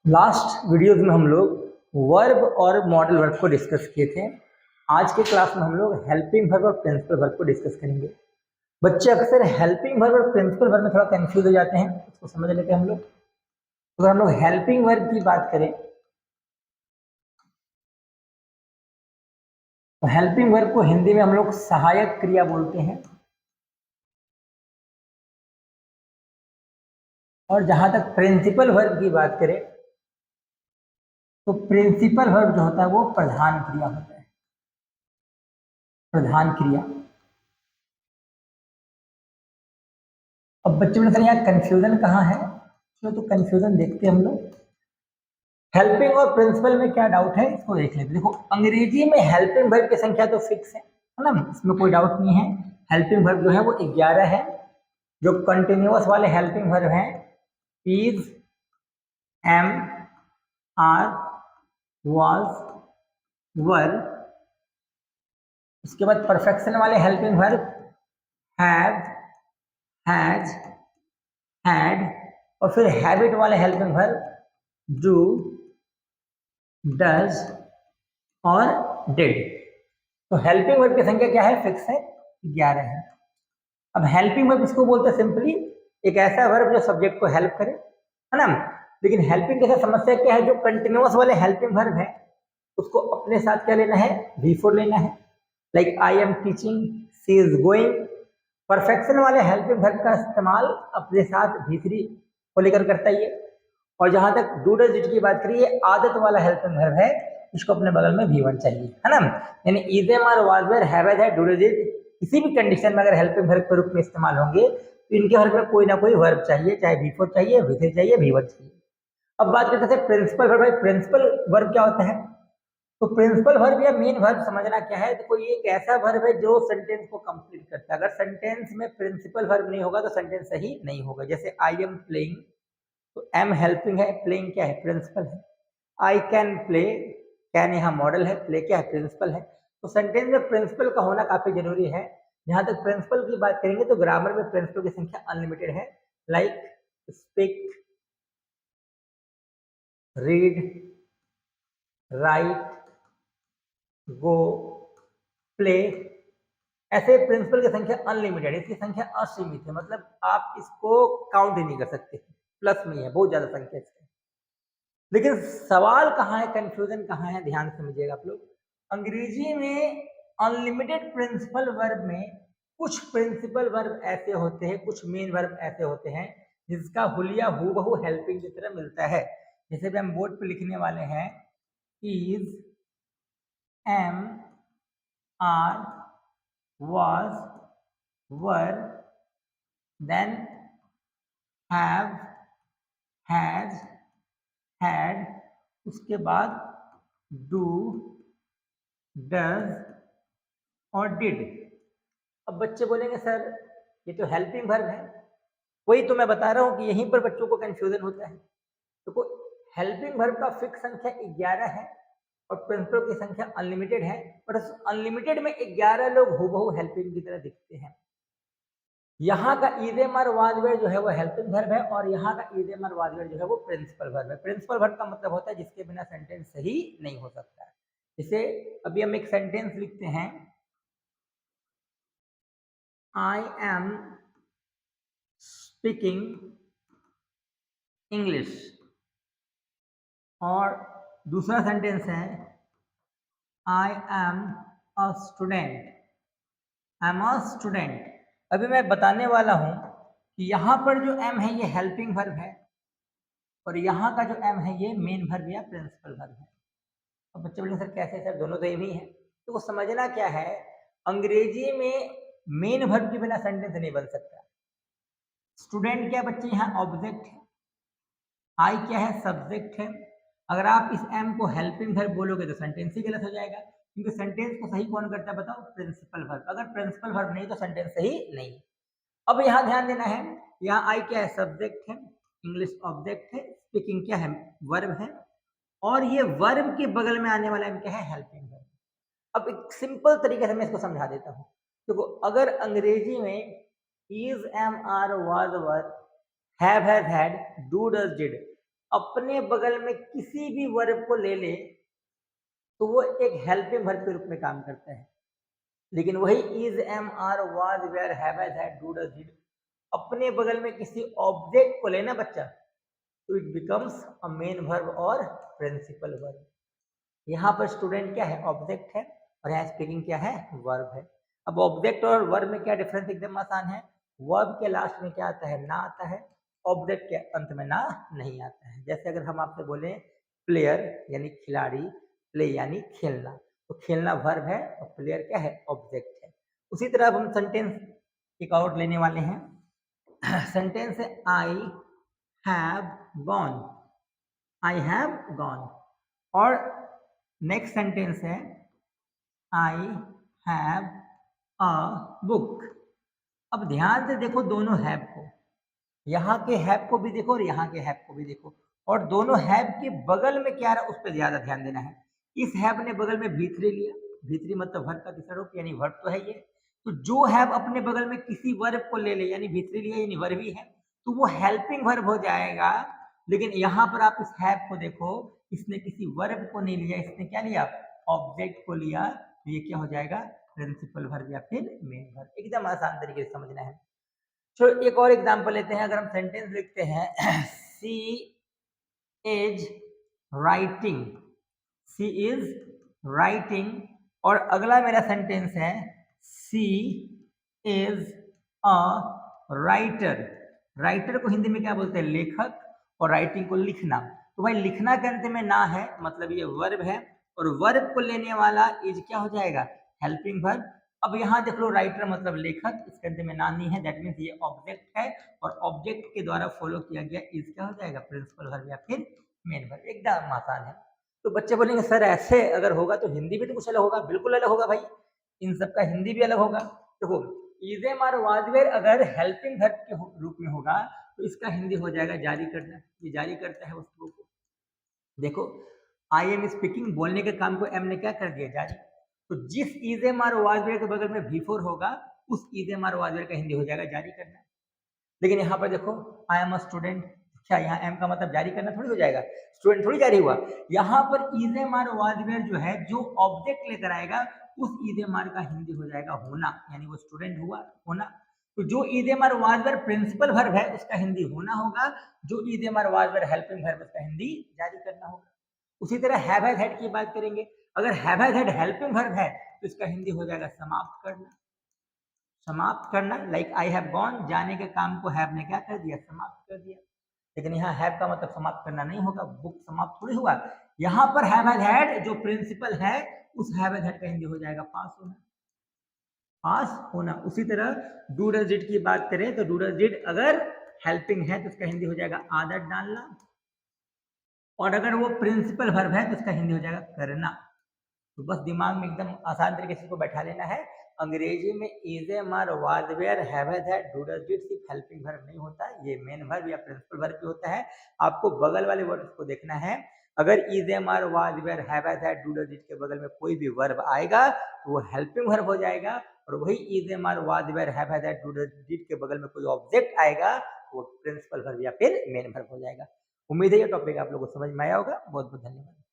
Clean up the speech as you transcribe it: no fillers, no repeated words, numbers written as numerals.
Last videos में हम लोग वर्ब और मॉडल वर्ब को डिस्कस किए थे। आज के क्लास में हम लोग हेल्पिंग वर्ब और प्रिंसिपल वर्ब को डिस्कस करेंगे। बच्चे अक्सर हेल्पिंग वर्ब और प्रिंसिपल वर्ब में थोड़ा कंफ्यूज हो जाते हैं, इसको समझ लेते हैं हम लोग। अगर हम लोग हेल्पिंग वर्ब की बात करें तो हेल्पिंग वर्ब को हिंदी में हम लोग सहायक क्रिया बोलते हैं। और जहां तक प्रिंसिपल वर्ब की बात करें तो प्रिंसिपल वर्ब जो होता है वो प्रधान क्रिया होता है। प्रधान क्रिया। अब बच्चों ने सर यहाँ कंफ्यूजन कहाँ है, तो कंफ्यूजन देखते हैं हम लोग। हेल्पिंग और प्रिंसिपल में क्या डाउट है इसको देख लेते। देखो अंग्रेजी में हेल्पिंग वर्ब की संख्या तो फिक्स है ना, इसमें कोई डाउट नहीं है। हेल्पिंग वर्ब जो है वो 11 है। जो कंटिन्यूअस वाले हेल्पिंग वर्ब हैं इज, एम, आर, वाज, वर। उसके बाद परफेक्शन वाले helping verb have, has, had. और फिर हैबिट वाले हेल्पिंग वर्ब डू, डज और डिड। तो हेल्पिंग वर्ब की संख्या क्या है, फिक्स है, 11 है। अब हेल्पिंग वर्ब इसको बोलते हैं सिंपली एक ऐसा वर्ब जो सब्जेक्ट को हेल्प करे, है ना। लेकिन हेल्पिंग के साथ समस्या क्या है, जो कंटिन्यूअस वाले हेल्पिंग वर्ब है उसको अपने साथ क्या लेना है, V4 लेना है। Like I am teaching, she is going. Perfection वाले हेल्पिंग वर्ब का इस्तेमाल अपने साथ V3 को लेकर करता है। और जहां तक डू डज डिड की बात करिए, आदत वाला हेल्पिंग वर्ब है, इसको अपने बगल में V1 चाहिए, है ना। यानी इज एम और was were have has had do does did किसी भी कंडीशन में अगर हेल्पिंग वर्ब के रूप में इस्तेमाल होंगे तो इनके वर्ब में कोई ना कोई वर्ब चाहिए, चाहे V4 चाहिए, V3 चाहिए, V1 चाहिए। अब बात करते हैं प्रिंसिपल वर्ब। प्रिंसिपल वर्ब क्या होता है, तो प्रिंसिपल वर्ब या मेन वर्ब समझना क्या है। तो कोई एक ऐसा वर्ब है जो सेंटेंस को कंप्लीट करता है। अगर सेंटेंस में प्रिंसिपल वर्ब नहीं होगा तो सेंटेंस सही नहीं होगा। जैसे आई एम प्लेइंग, तो एम हेल्पिंग है, प्लेइंग क्या है, प्रिंसिपल है। आई कैन प्ले, कैन यहाँ मॉडल है, प्ले क्या है, प्रिंसिपल है। तो सेंटेंस में प्रिंसिपल का होना काफी जरूरी है। जहां तक प्रिंसिपल की बात करेंगे तो ग्रामर में प्रिंसिपल की संख्या अनलिमिटेड है। लाइक स्पीक, रीड, राइट, गो, प्ले। ऐसे प्रिंसिपल की संख्या अनलिमिटेड है, इसकी संख्या असीमित है, मतलब आप इसको काउंट ही नहीं कर सकते। प्लस में है, बहुत ज्यादा संख्या इसकी। लेकिन सवाल कहाँ है, कंफ्यूजन कहाँ है, ध्यान से समझिएगा आप लोग। अंग्रेजी में अनलिमिटेड प्रिंसिपल वर्ब में कुछ प्रिंसिपल वर्ब ऐसे होते हैं, कुछ मेन वर्ब ऐसे होते हैं जिसका हुलिया हूबहू हेल्पिंग की तरह मिलता है। जैसे भी हम बोर्ड पे लिखने वाले हैं, is, am, are, was, were, then have, has, had, उसके बाद डू, डज और डिड। अब बच्चे बोलेंगे सर ये तो हेल्पिंग वर्ब है। वही तो मैं बता रहा हूँ कि यहीं पर बच्चों को कंफ्यूजन होता है। तो हेल्पिंग वर्ब का फिक्स संख्या 11 है और प्रिंसिपल की संख्या अनलिमिटेड है। बट उस अनलिमिटेड में 11 लोग हूबहू हेल्पिंग की तरह दिखते हैं। यहाँ का इज़ेम और वाज वेयर जो है वो हेल्पिंग वर्ब है और यहाँ का इज़ेम और वाज वेयर जो है वो प्रिंसिपल वर्ब है। प्रिंसिपल वर्ब का मतलब होता है जिसके बिना सेंटेंस सही नहीं हो सकता है। जैसे अभी हम एक सेंटेंस लिखते हैं, I am speaking English। और दूसरा सेंटेंस है I am a student। I am a student। अभी मैं बताने वाला हूं कि यहाँ पर जो M है ये हेल्पिंग वर्ब है और यहाँ का जो M है ये मेन वर्ब या प्रिंसिपल वर्ब है। अब बच्चे बोलेंगे सर कैसे, सर दोनों तो ही है। तो वो समझना क्या है, अंग्रेजी में मेन वर्ब के बिना सेंटेंस नहीं बन सकता। स्टूडेंट क्या बच्चे यहाँ ऑब्जेक्ट है, आई क्या है, सब्जेक्ट है। अगर आप इस एम को हेल्पिंग वर्ब बोलोगे तो सेंटेंस ही गलत हो जाएगा, क्योंकि सेंटेंस को सही कौन करता है बताओ, प्रिंसिपल वर्ब। अगर प्रिंसिपल वर्ब नहीं तो सेंटेंस सही नहीं। अब यहाँ ध्यान देना है, यहाँ आई क्या है, सब्जेक्ट है, इंग्लिश ऑब्जेक्ट है, स्पीकिंग क्या है, वर्ब है, और ये वर्ब के बगल में आने वाला क्या है, हेल्पिंग वर्ब। अब एक सिंपल तरीके से मैं इसको समझा देता हूँ। देखो अगर अंग्रेजी में is, am, are, was, were, have, has, had, do, does, did, अपने बगल में किसी भी वर्ब को ले ले तो वो एक हेल्पिंग वर्ब के रूप में काम करता है। लेकिन वही is, am, are, was, were, have, has, had, do, does, did अपने बगल में किसी ऑब्जेक्ट को लेना बच्चा, तो it becomes a main verb और प्रिंसिपल वर्ब। यहाँ पर स्टूडेंट क्या है? ऑब्जेक्ट है, और यहाँ स्पीकिंग क्या है? वर्ब है। अब ऑब्जेक्ट और वर्ब में क्या डिफरेंस? एकदम आसान है। वर्ब के लास्ट में क्या आता है? ना आता है। ऑब्जेक्ट के अंत में ना नहीं आता है। जैसे अगर हम आपसे बोले प्लेयर यानी खिलाड़ी, प्ले यानी खेलना, तो खेलना वर्ब है और प्लेयर क्या है? ऑब्जेक्ट है। उसी तरह अब हम सेंटेंस एक और लेने वाले हैं। सेंटेंस है I have gone, I have gone. और नेक्स्ट सेंटेंस है आई हैव अ बुक। अब ध्यान से देखो दोनों हैव को, यहाँ के हैव को भी देखो और यहाँ के हैव को भी देखो, और दोनों हैव के बगल में क्या रहा उस पर ज्यादा ध्यान देना है। इस हैव ने बगल में भीतरी लिया, भीतरी मतलब वर्ब का तीसरा रूप यानी वर्ब तो है ये, तो जो हैव अपने बगल में किसी वर्ब को ले ले यानी भीतरी लिया यानी वर्ब ही है, तो वो हेल्पिंग वर्ब हो जाएगा। लेकिन यहाँ पर आप इस हैव को देखो, इसने किसी वर्ब को नहीं लिया, इसने क्या लिया? ऑब्जेक्ट को लिया, तो ये क्या हो जाएगा? प्रिंसिपल वर्ब या फिर मेन वर्ब। एकदम आसान तरीके से समझना है। चलो एक और एग्जांपल लेते हैं। अगर हम सेंटेंस लिखते हैं she is writing, she is writing, और अगला मेरा सेंटेंस है she is a writer. Writer को हिंदी में क्या बोलते हैं? लेखक, और राइटिंग को लिखना। तो भाई लिखना के अंत में ना है, मतलब ये वर्ब है, और वर्ब को लेने वाला इज क्या हो जाएगा? Helping verb. अब यहाँ देख लो राइटर मतलब लेखक, इसके अंत में ना नहीं है, दैट मीन्स ये ऑब्जेक्ट है, और ऑब्जेक्ट के द्वारा फॉलो किया गया इज क्या हो जाएगा? प्रिंसिपल वर्ब या फिर मेन वर्ब। एकदम आसान है। तो बच्चे बोलेंगे सर ऐसे अगर होगा तो हिंदी भी तो कुछ अलग होगा। बिल्कुल अलग होगा भाई, इन सब का हिंदी भी अलग होगा। देखो is, am, are, was, were अगर हेल्पिंग वर्ब के रूप में होगा तो इसका हिंदी हो जाएगा जारी करना। ये जारी करता है वस्तुओं को। देखो आई एम स्पीकिंग, बोलने के काम को एम ने क्या कर दिया? जारी। तो जिस is, am, are, was, were के बगल में बिफोर होगा उस is, am, are, was, were का हिंदी हो जाएगा जारी करना। लेकिन यहाँ पर देखो आई एम अ स्टूडेंट, क्या यहाँ एम का मतलब जारी करना थोड़ी हो जाएगा? स्टूडेंट थोड़ी जारी हुआ। यहाँ पर is, am, are, was, were जो है, जो ऑब्जेक्ट लेकर आएगा उस इज, एम, आर का हिंदी हो जाएगा होना, यानी वो स्टूडेंट हुआ होना। तो जो is, am, are, was, were principal verb है उसका हिंदी होना होगा, जो is, am, are, was, were helping verb उसका हिंदी जारी करना होगा। उसी तरह हैव हैज हैड की बात करेंगे। अगर have has had helping verb है तो इसका हिंदी हो जाएगा समाप्त करना। समाप्त करना, लाइक आई हैव गॉन, जाने के काम को हैव ने क्या कर दिया? समाप्त कर दिया। लेकिन यहाँ हैव का मतलब समाप्त करना नहीं होगा, बुक समाप्त थोड़ी हुआ। यहाँ पर हैव हैज हैड जो प्रिंसिपल है उस हैव हैज हैड का हिंदी हो जाएगा पास होना, पास होना। उसी तरह डू डज डिड की बात करें तो डू डज डिड अगर हेल्पिंग है तो उसका हिंदी हो जाएगा आदत डालना, और अगर वो प्रिंसिपल वर्ब है तो उसका हिंदी हो जाएगा करना। तो बस दिमाग में एकदम आसान तरीके से इसको बैठा लेना है। अंग्रेजी में is, am, are, was, were, have has had, do does did सिर्फ हेल्पिंग वर्ब नहीं होता, ये मेन वर्ब या प्रिंसिपल वर्ब भी होता है। आपको बगल वाले वर्ड्स को देखना है। अगर is, am, are, was, were, have has had, do does did के बगल में कोई भी वर्ब आएगा तो वो हेल्पिंग वर्ब हो जाएगा, और वही is, am, are, was, were, have has had, do does did के बगल में कोई ऑब्जेक्ट आएगा तो वो प्रिंसिपल वर्ब या फिर मेन वर्ब हो जाएगा। उम्मीद है ये टॉपिक आप लोगों को समझ में आया होगा। बहुत बहुत धन्यवाद।